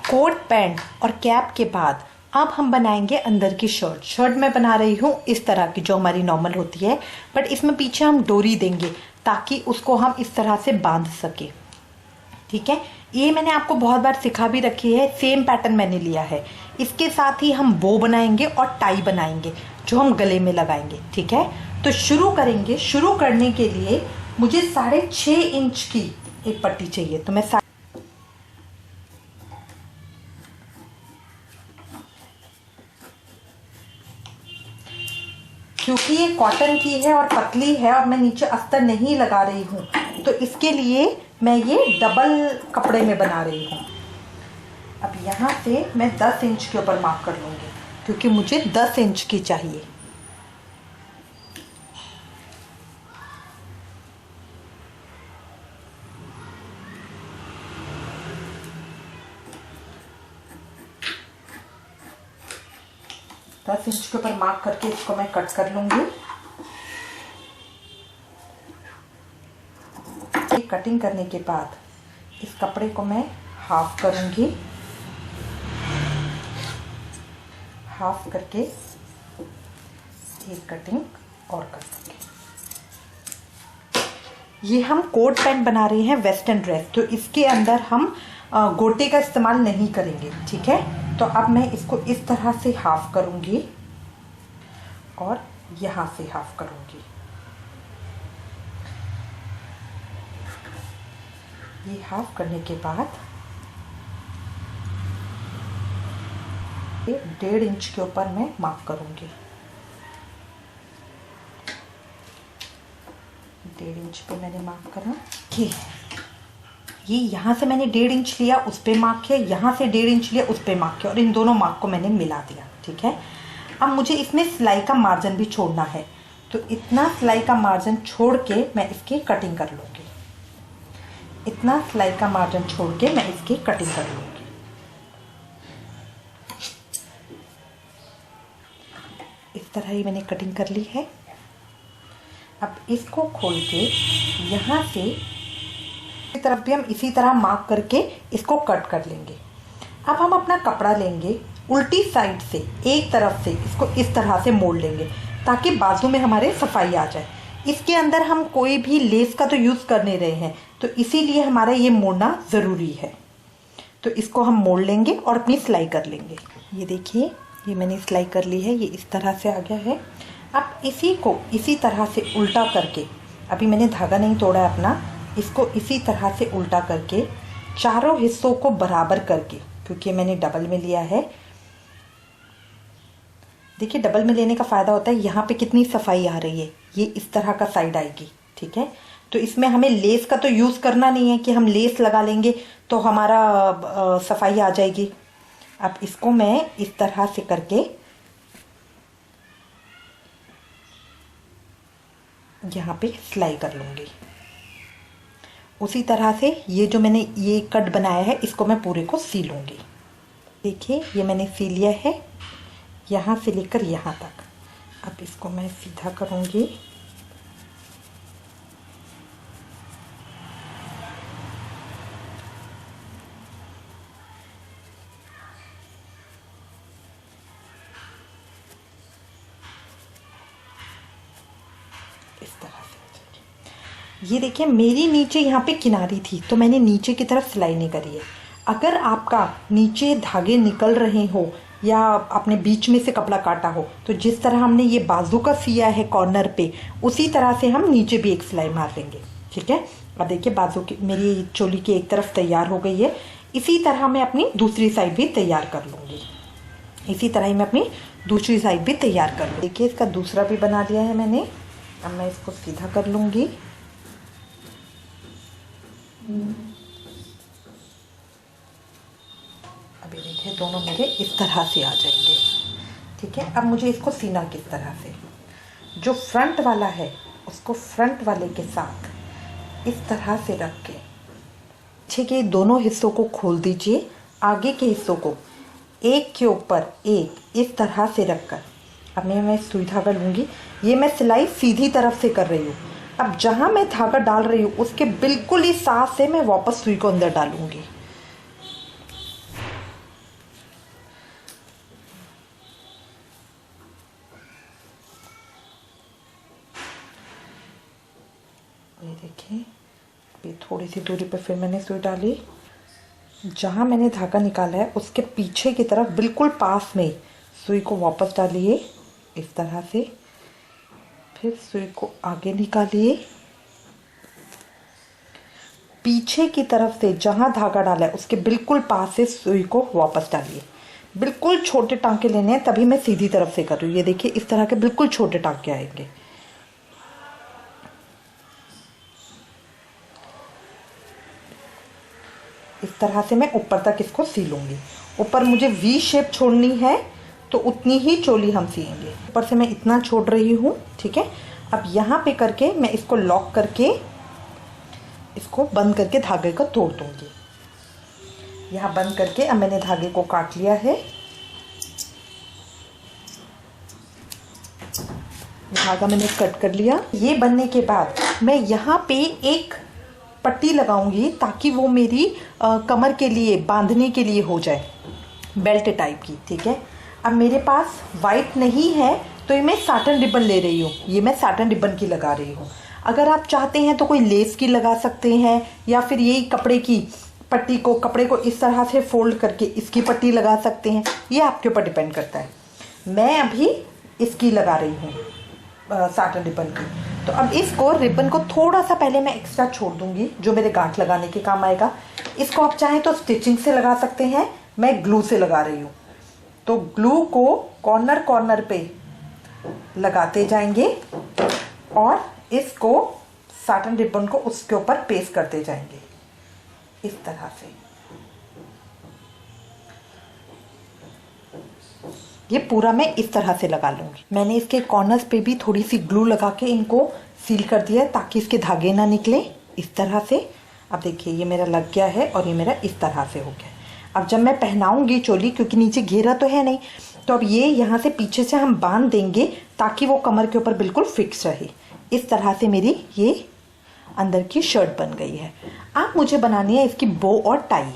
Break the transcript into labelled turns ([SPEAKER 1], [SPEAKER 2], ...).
[SPEAKER 1] Coat pant और cap के बाद अब हम बनाएंगे अंदर की शर्ट। शर्ट मैं बना रही हूँ इस तरह की जो हमारी नॉर्मल होती है, बट इसमें पीछे हम डोरी देंगे ताकि उसको हम इस तरह से बांध सके। ठीक है, ये मैंने आपको बहुत बार सिखा भी रखी है, सेम पैटर्न मैंने लिया है। इसके साथ ही हम बो बनाएंगे और टाई बनाएंगे जो हम गले में लगाएंगे। ठीक है, तो शुरू करेंगे। शुरू करने के लिए मुझे 6.5 इंच की एक पट्टी चाहिए, तो मैं क्योंकि ये कॉटन की है और पतली है और मैं नीचे अस्तर नहीं लगा रही हूँ, तो इसके लिए मैं ये डबल कपड़े में बना रही हूँ। अब यहाँ से मैं 10 इंच के ऊपर मार्क कर लूँगी क्योंकि मुझे 10 इंच की चाहिए। दस इंच के ऊपर मार्क करके इसको मैं कट कर लूँगी। कटिंग करने के बाद इस कपड़े को मैं हाफ करूँगी। हाफ करके एक कटिंग और कर दूँगी। ये हम कोट पैंट बना रहे हैं, वेस्टर्न ड्रेस, तो इसके अंदर हम गोटे का इस्तेमाल नहीं करेंगे। ठीक है, तो अब मैं इसको इस तरह से हाफ करूँगी और यहाँ से हाफ करूँगी। ये हाफ करने के बाद 1.5 इंच के ऊपर मैं मार्क करूँगी। 1.5 इंच पे मैंने मार्क करा। ये यहाँ से मैंने 1.5 इंच लिया, उस पे मार्क किया, यहाँ से 1.5 इंच लिया, उस पे मार्क किया और इन दोनों मार्क को मैंने मिला दिया। ठीक है, अब मुझे इसमें सिलाई का मार्जिन भी छोड़ना है, तो इतना सिलाई का मार्जिन छोड़ के मैं इसकी कटिंग कर लूँगी। इतना सिलाई का मार्जिन छोड़ के मैं इसकी कटिंग कर लूँगी। इस तरह ही मैंने कटिंग कर ली है। अब इसको खोल के यहाँ से इस तरफ भी हम इसी तरह मार्क करके इसको कट कर लेंगे। अब हम अपना कपड़ा लेंगे, उल्टी साइड से एक तरफ से इसको इस तरह से मोड़ लेंगे ताकि बाजू में हमारे सफाई आ जाए। इसके अंदर हम कोई भी लेस का तो यूज़ कर नहीं रहे हैं, तो इसीलिए हमारा ये मोड़ना ज़रूरी है। तो इसको हम मोड़ लेंगे और अपनी सिलाई कर लेंगे। ये देखिए, ये मैंने सिलाई कर ली है, ये इस तरह से आ गया है। अब इसी को इसी तरह से उल्टा करके, अभी मैंने धागा नहीं तोड़ा अपना, इसको इसी तरह से उल्टा करके चारों हिस्सों को बराबर करके, क्योंकि मैंने डबल में लिया है। देखिए, डबल में लेने का फ़ायदा होता है, यहाँ पे कितनी सफाई आ रही है, ये इस तरह का साइड आएगी। ठीक है, तो इसमें हमें लेस का तो यूज़ करना नहीं है कि हम लेस लगा लेंगे तो हमारा सफाई आ जाएगी। अब इसको मैं इस तरह से करके यहाँ पे सिलाई कर लूँगी। उसी तरह से ये जो मैंने ये कट बनाया है, इसको मैं पूरे को सी लूँगी। देखिए, ये मैंने सी लिया है यहाँ से लेकर यहाँ तक। अब इसको मैं सीधा करूँगी। इस तरह से। ये देखिए, मेरी नीचे यहाँ पे किनारी थी तो मैंने नीचे की तरफ सिलाई नहीं करी है। अगर आपका नीचे धागे निकल रहे हो या आपने बीच में से कपड़ा काटा हो, तो जिस तरह हमने ये बाजू का सिया है कॉर्नर पे, उसी तरह से हम नीचे भी एक सिलाई मार लेंगे। ठीक है, अब देखिए, बाजू की मेरी चोली की एक तरफ तैयार हो गई है। इसी तरह मैं अपनी दूसरी साइड भी तैयार कर लूँगी। इसी तरह ही मैं अपनी दूसरी साइड भी तैयार कर लूँ। देखिए, इसका दूसरा भी बना लिया है मैंने। अब मैं इसको सीधा कर लूँगी। अभी देखिए, दोनों मेरे इस तरह से आ जाएंगे। ठीक है, अब मुझे इसको सीना किस तरह से, जो फ्रंट वाला है उसको फ्रंट वाले के साथ इस तरह से रख के पीछे के दोनों हिस्सों को खोल दीजिए। आगे के हिस्सों को एक के ऊपर एक इस तरह से रखकर अब मैं सुई धागा लूँगी। ये मैं सिलाई सीधी तरफ से कर रही हूँ। अब जहाँ मैं धागा डाल रही हूँ उसके बिल्कुल ही साथ से मैं वापस सुई को अंदर डालूँगी। ये देखिए, अभी थोड़ी सी दूरी पे फिर मैंने सुई डाली। जहाँ मैंने धागा निकाला है उसके पीछे की तरफ बिल्कुल पास में सुई को वापस डालिए इस तरह से। फिर सुई को आगे निकालिए, पीछे की तरफ से जहाँ धागा डाला है उसके बिल्कुल पास से सुई को वापस डालिए। बिल्कुल छोटे टांके लेने हैं, तभी मैं सीधी तरफ से कर रही हूँ। ये देखिए, इस तरह के बिल्कुल छोटे टांके आएंगे। इस तरह से मैं ऊपर तक इसको सीलूंगी। ऊपर मुझे वी शेप छोड़नी है तो उतनी ही चोली हम सिएंगे। ऊपर से मैं इतना छोड़ रही हूँ, ठीक है। अब यहाँ पे करके मैं इसको लॉक करके इसको बंद करके धागे को तोड़ दूंगी। यहाँ बंद करके अब मैंने धागे को काट लिया है। धागा मैंने कट कर लिया। ये बनने के बाद मैं यहाँ पे एक पट्टी लगाऊंगी ताकि वो मेरी कमर के लिए बांधने के लिए हो जाए, बेल्ट टाइप की, ठीक है। अब मेरे पास वाइट नहीं है तो ये मैं साटन रिबन ले रही हूँ। ये मैं साटन रिबन की लगा रही हूँ। अगर आप चाहते हैं तो कोई लेस की लगा सकते हैं, या फिर यही कपड़े की पट्टी को, कपड़े को इस तरह से फोल्ड करके इसकी पट्टी लगा सकते हैं। ये आपके ऊपर डिपेंड करता है। मैं अभी इसकी लगा रही हूँ, साटन रिबन की। तो अब इसको रिबन को थोड़ा सा पहले मैं एक्स्ट्रा छोड़ दूंगी, जो मेरे गांठ लगाने के काम आएगा। इसको आप चाहें तो स्टिचिंग से लगा सकते हैं, मैं ग्लू से लगा रही हूँ। तो ग्लू को कॉर्नर कॉर्नर पे लगाते जाएंगे और इसको साटन रिबन को उसके ऊपर पेस्ट करते जाएंगे इस तरह से। ये पूरा मैं इस तरह से लगा लूंगी। मैंने इसके कॉर्नर्स पे भी थोड़ी सी ग्लू लगा के इनको सील कर दिया है ताकि इसके धागे ना निकले इस तरह से। अब देखिए, ये मेरा लग गया है और ये मेरा इस तरह से हो गया। अब जब मैं पहनाऊंगी चोली, क्योंकि नीचे घेरा तो है नहीं, तो अब ये यहाँ से पीछे से हम बांध देंगे ताकि वो कमर के ऊपर बिल्कुल फिक्स रहे। इस तरह से मेरी ये अंदर की शर्ट बन गई है। अब मुझे बनानी है इसकी बो और टाई।